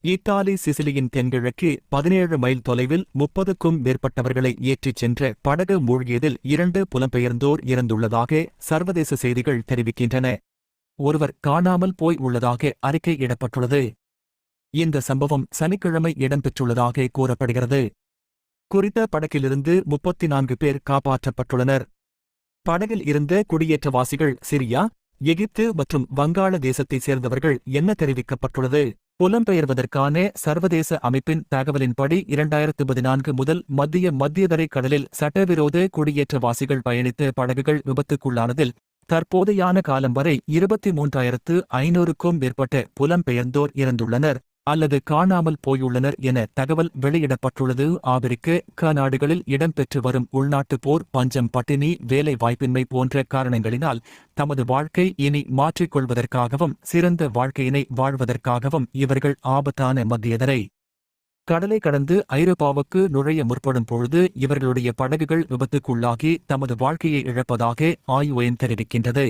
Italy சிசிலியின் தென்கிழக்கு 17 mile தொலைவில் 30க்கும் மேற்பட்டவர்களை ஏற்றிச் சென்ற படகு மூழ்கியதில் 2 புலம்பெயர்ந்தோர் இறந்துள்ளதாக சர்வதேச செய்திகள் தெரிவிக்கின்றன. ஒருவர் காணாமல் போய் உள்ளதாக அறிக்கையிடப்பட்டுள்ளது. இந்த சம்பவம் சனிக்கிழமை இடம்பெற்றுள்ளதாக கூறப்படுகிறது. குறித்த படகிலிருந்து 34 பேர் காப்பாற்றப்பட்டுள்ளனர். படகில் இருந்த குடியேற்றவாசிகள் சிரியா, எகிப்து மற்றும் வங்காள தேசத்தைச் சேர்ந்தவர்கள் என தெரிவிக்கப்பட்டுள்ளது. புலம்பெயர்வதற்கான சர்வதேச அமைப்பின் தகவலின்படி 2014 முதல் மத்தியதரை கடலில் சட்டவிரோத குடியேற்றவாசிகள் பயணித்த படகுகள் விபத்துக்குள்ளானதில் தற்போதையான காலம் வரை 23,500க்கும் மேற்பட்ட புலம்பெயர்ந்தோர் இறந்துள்ளனர் அல்லது காணாமல் போயுள்ளனர் என தகவல் வெளியிடப்பட்டுள்ளது. ஆபிரிக்க நாடுகளில் இடம்பெற்று வரும் உள்நாட்டுப் போர், பஞ்சம், பட்டினி, வேலை வாய்ப்பின்மை போன்ற காரணங்களினால் தமது வாழ்க்கை இனி மாற்றிக்கொள்வதற்காகவும் சிறந்த வாழ்க்கையினை வாழ்வதற்காகவும் இவர்கள் ஆபத்தான மத்தியதரை கடலை கடந்து ஐரோப்பாவுக்கு நுழைய முற்படும் பொழுது இவர்களுடைய படகுகள் விபத்துக்குள்ளாகி தமது வாழ்க்கையை இழப்பதாக IOM தெரிவிக்கின்றது.